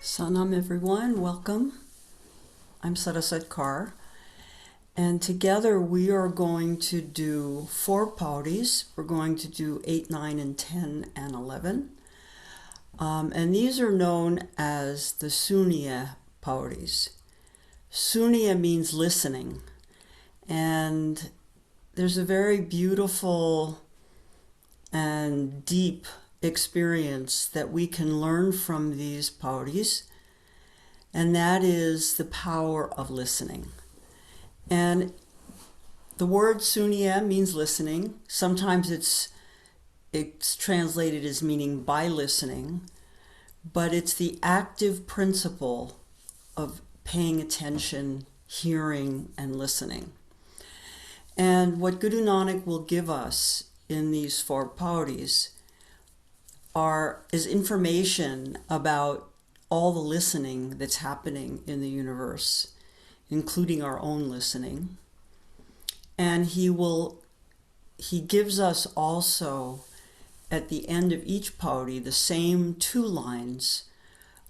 Sanam everyone, welcome. I'm Sada Sat Kaur, and together we are going to do 4 Pauris. We're going to do 8, 9, and 10, and 11. And these are known as the Sunya Pauris. Sunya means listening, and there's a very beautiful and deep experience that we can learn from these pauris, and that is the power of listening. And the word sunya means listening. Sometimes it's translated as meaning by listening, but it's the active principle of paying attention, hearing, and listening. And what Guru Nanak will give us in these 4 pauris is information about all the listening that's happening in the universe, including our own listening. And he gives us also at the end of each pauri the same 2 lines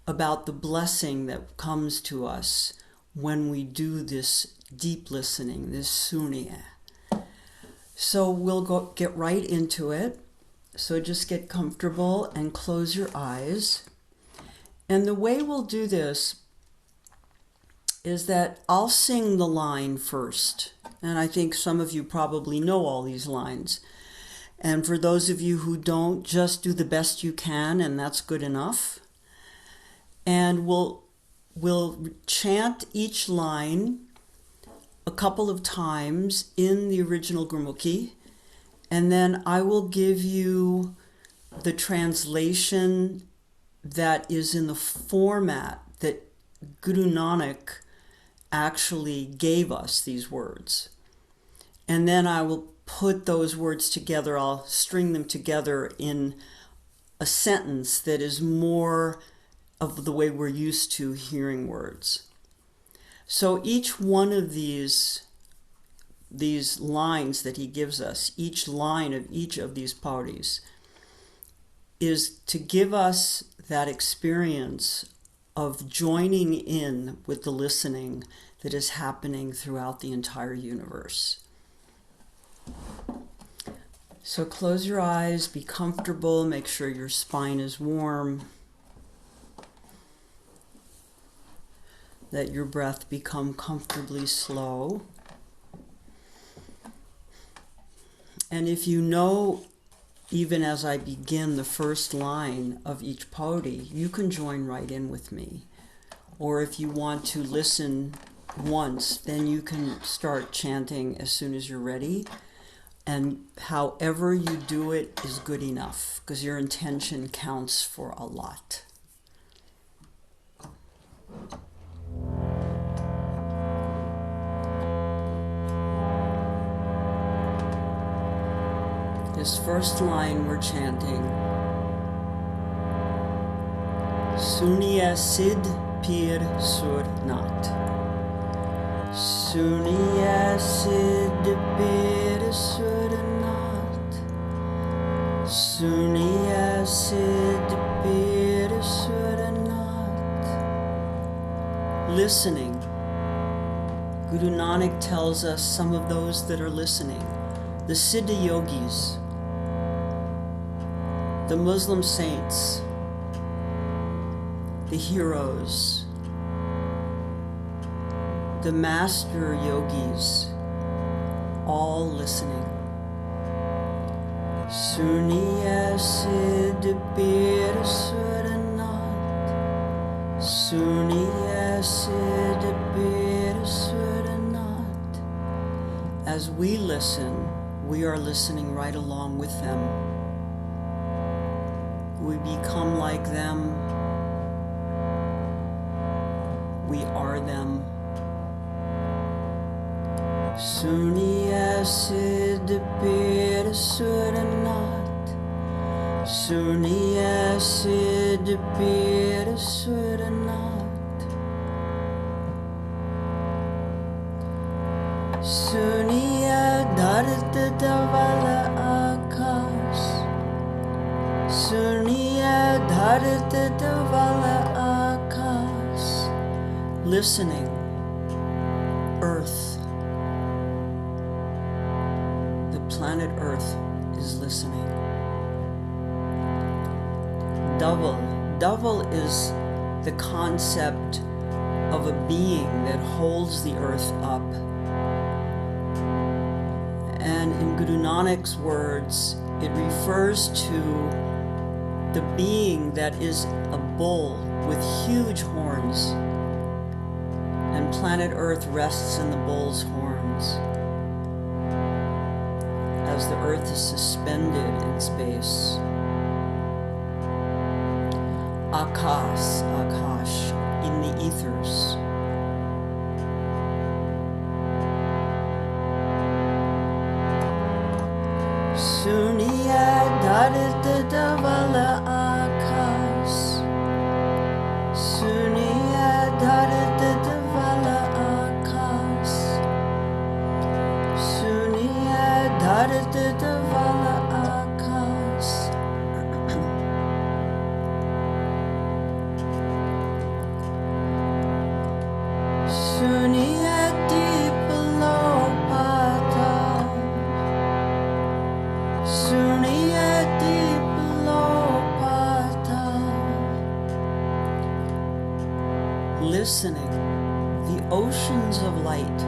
about the blessing that comes to us when we do this deep listening, this sunya. So we'll get right into it. So just get comfortable and close your eyes. And the way we'll do this is that I'll sing the line first. And I think some of you probably know all these lines. And for those of you who don't, just do the best you can, and that's good enough. And we'll chant each line a couple of times in the original Gurmukhi. And then I will give you the translation that is in the format that Guru Nanak actually gave us these words. And then I will put those words together, I'll string them together in a sentence that is more of the way we're used to hearing words. So each one of these lines that he gives us, each line of each of these pauris, is to give us that experience of joining in with the listening that is happening throughout the entire universe. So close your eyes, be comfortable, make sure your spine is warm. Let your breath become comfortably slow. And if you know, even as I begin the first line of each pauri, you can join right in with me. Or if you want to listen once, then you can start chanting as soon as you're ready. And however you do it is good enough, because your intention counts for a lot. This first line we're chanting, Sunya Sid Pir Sur Nat. Sunya Sid Pir Sur Nat. Sunya Sid Pir Sur Nat. Listening. Guru Nanak tells us some of those that are listening. The Siddha Yogis, the Muslim saints, the heroes, the master yogis, all listening. Sunya Siddh Pir Suranat, Sunya Siddh Pir Suranat. As we listen, we are listening right along with them. We become like them. We are them. Sunya Siddh Pir Suranat. Sunya Siddh Pir Suranat. Sunya Dhart Davala Akash. Sunya Dhart Davala Akash. listening, Earth, the planet Earth is listening. Double is the concept of a being that holds the earth up. And in Guru Nanak's words, it refers to the being that is a bull with huge horns. And planet Earth rests in the bull's horns as the earth is suspended in space. Akash, in the ethers. Suniya dharit davala akash. Suniya dharit davala akash. Suniya dharit davala akash. Suniya deep below patal. Suniya deep below patal. Listening, the oceans of light.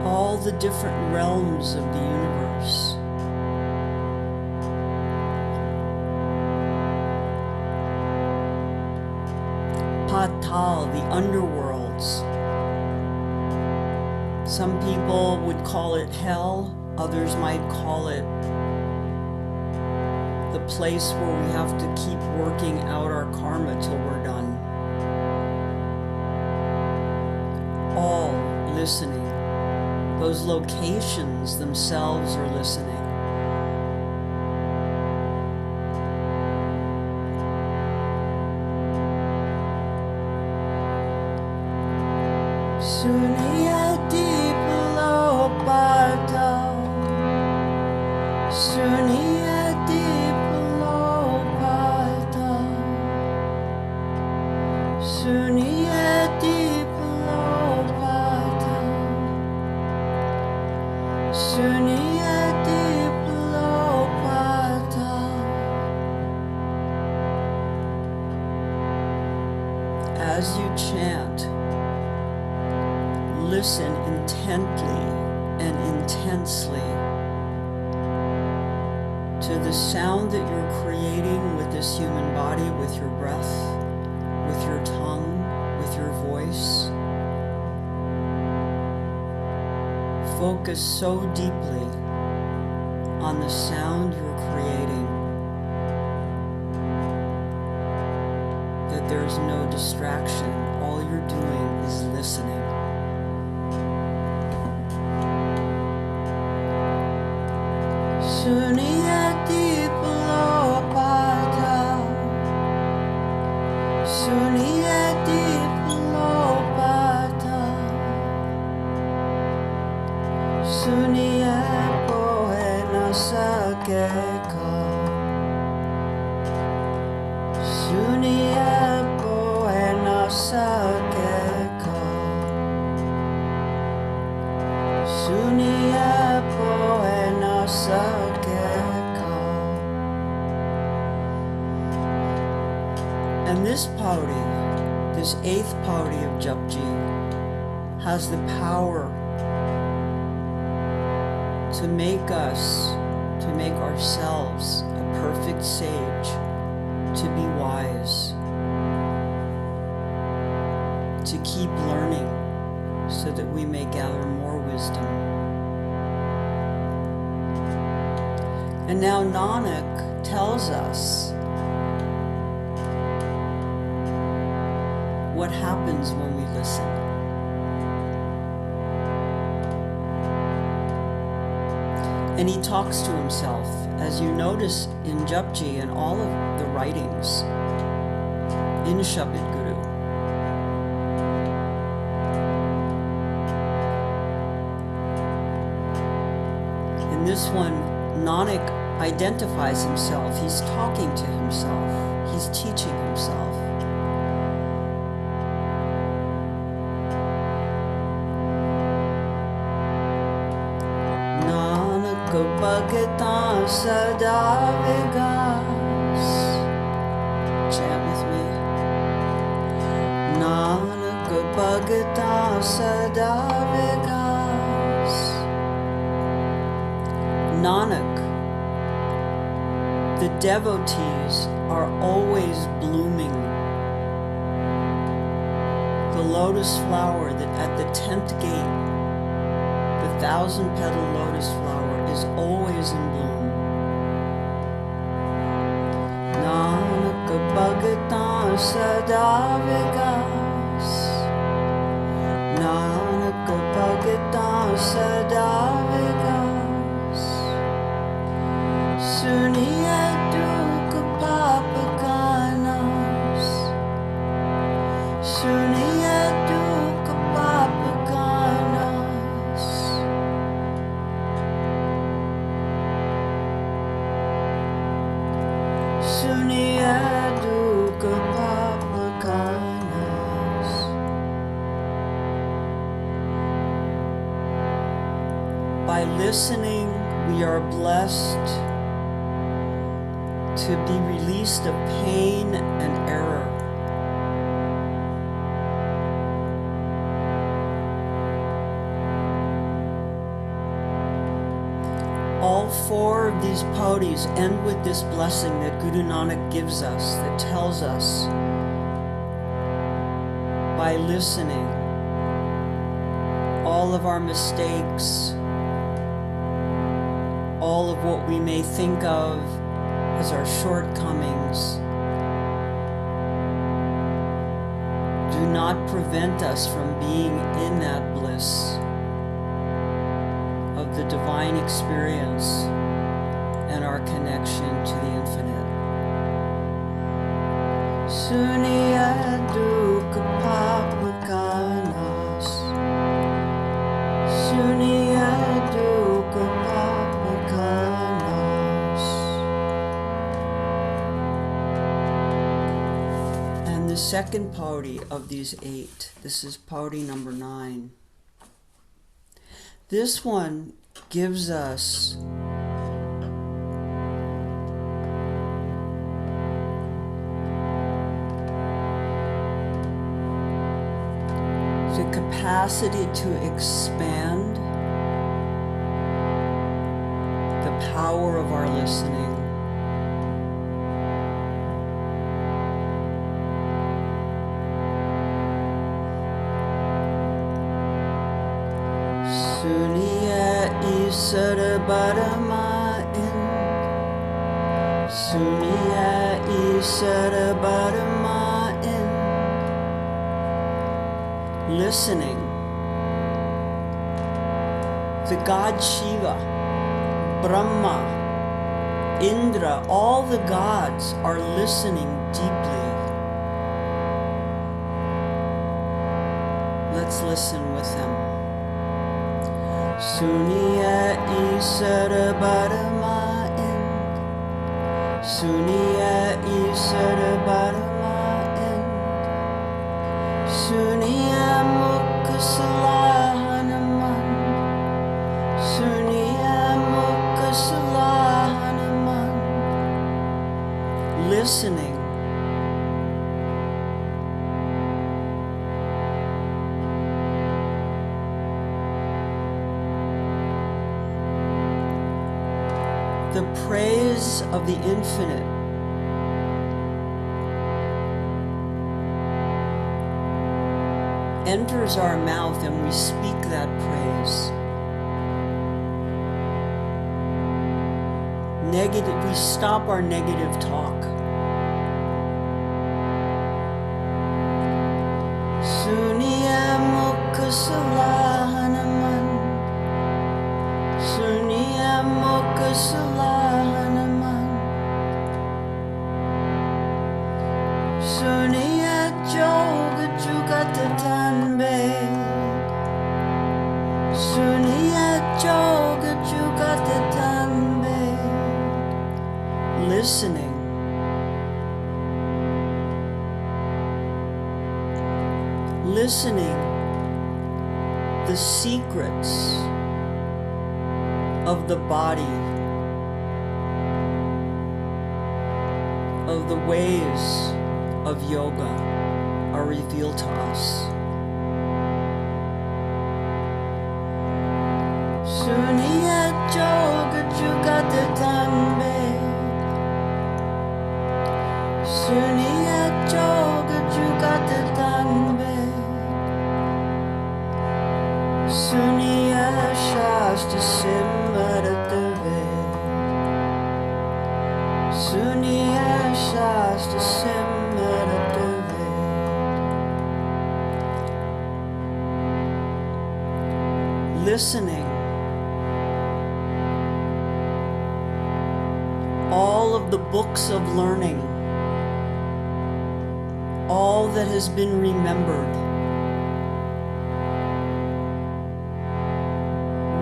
All the different realms of the universe. Patal, the underworlds. Some people would call it hell, others might call it the place where we have to keep working out our karma till we're done. All listening. Those locations themselves are listening. Suniya deep below patal. Suniya deep below patal. Suniya deep below patal. Suniya deep below patal. As you chant, listen intently and intensely to the sound that you're creating with this human body, with your breath, with your tongue, with your voice. Focus so deeply on the sound you're creating that there's no distraction. All you're doing is listening. Suniya deep below patal. Suniya deep below patal. Suniya kohe na sake ko. Suniya kohe na sake ko. Suniya kohe na sake. And this pauri, this 8th pauri of Japji, has the power to make us, to make ourselves a perfect sage, to be wise, to keep learning so that we may gather more wisdom. And now Nanak tells us what happens when we listen. And he talks to himself, as you notice in Japji and all of the writings in Shabad Guru. In this one, Nanak identifies himself. He's talking to himself. He's teaching himself. Nanak bhagata sada vigas. Chant with me. Nanak bhagata sada vigas. Nanak, the devotees are always blooming. The lotus flower that at the 10th gate, the 1,000-petal lotus flower, is always in bloom. Nanak bhagata sada vigas. Nanak bhagata sada vigas. Suniya dukha papakanas. Suniya dukha papakanas. Suniya dukha papakanas. By listening, we are blessed to be released of pain and error. All 4 of these pauris end with this blessing that Guru Nanak gives us, that tells us, by listening, all of our mistakes, all of what we may think of as our shortcomings, do not prevent us from being in that bliss of the divine experience and our connection to the infinite. Suniya dukha papakanas. Suniya dukha papakanas. And the second pauri of these 8, this is pauri number 9. This one gives us the capacity to expand the power of our listening. Suniya Isara Barama Ind. Suniya Isara Barama Ind. Listening. The god Shiva, Brahma, Indra, all the gods are listening deeply. Let's listen with them. Suniya Isara Barama Ind. Suniya Isara Barama Ind. Suniya Mukha Salahanaman. Suniya Mukha Salahanaman. Listening. The praise of the infinite enters our mouth and we speak that praise. We stop our negative talk. Suniya Mukha Salahanaman. Suniya Mukha Salahanaman. Suniya Joga Jugata Tanbe. Suniya Joga Jugata Tanbe. Listening. listening the secrets of the body, of the ways of yoga are revealed to us. Suniya Joga Jugata Tanbe, Suniya Joga Jugata Tanbe, Suniya Shastra Simbaratave, Suniya Shastra Simbaratave. Listening. All of the books of learning, all that has been remembered,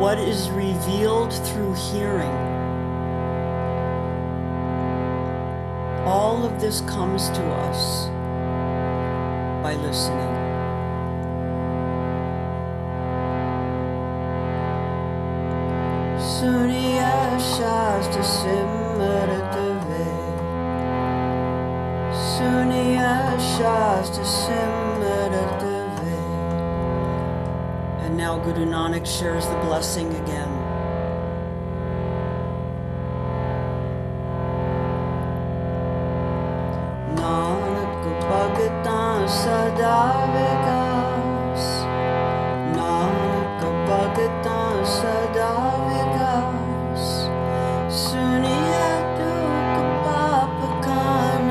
what is revealed through hearing, all of this comes to us by listening. Suniya Shastra Simbaratave, Suniya Shastra Simbaratave. And now Guru Nanak shares the blessing again. Nanak Bhagatan Sada Vikas, Nanak Bhagatan Sada Vikas, Suniya Dukha Papakanas,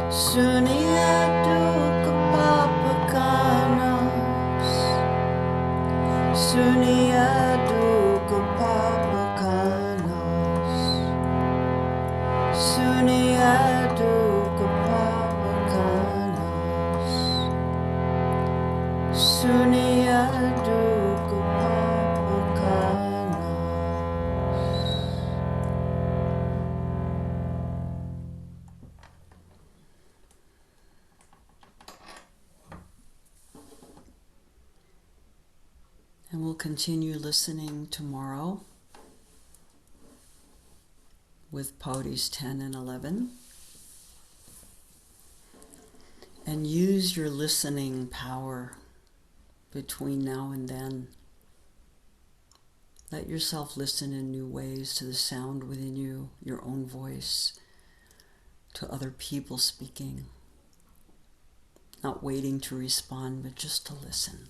Suniya Dukha Papakanas, Suniya Dukha Papakanas, Suniya Dukha Papakanas, Suniya Dukha Papakanas. And we'll continue listening tomorrow with Pauris 10 and 11. And use your listening power between now and then. Let yourself listen in new ways to the sound within you, your own voice, to other people speaking. Not waiting to respond, but just to listen.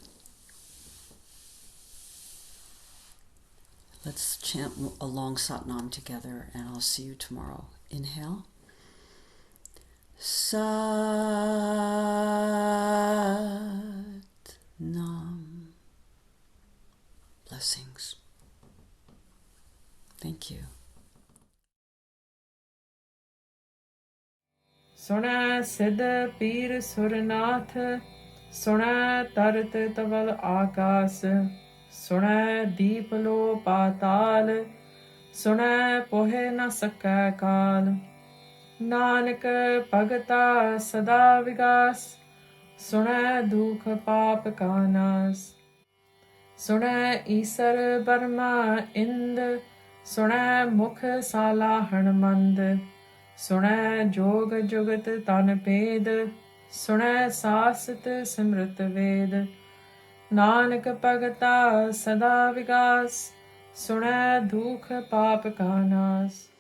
Let's chant a long Satnam together, and I'll see you tomorrow. Inhale. Sat Nam. Blessings. Thank you. Sona Siddha Pir Surnath, Sona Tarat Taval Akas, Sona Deepalo Patal, Sona Pohe Na Sakka Kal, Nanak Bhagata Sada Vigas, Sona Dukha Pap Kanas, Sona Isar Barma Ind, Sona Mukh Sala Hanmand, Sona Jog Jugat Tan Ped, Sona Sasat Simrit Ved, Nanak Bhagata Sada Vigas, Sona Dukha Pap Kanas.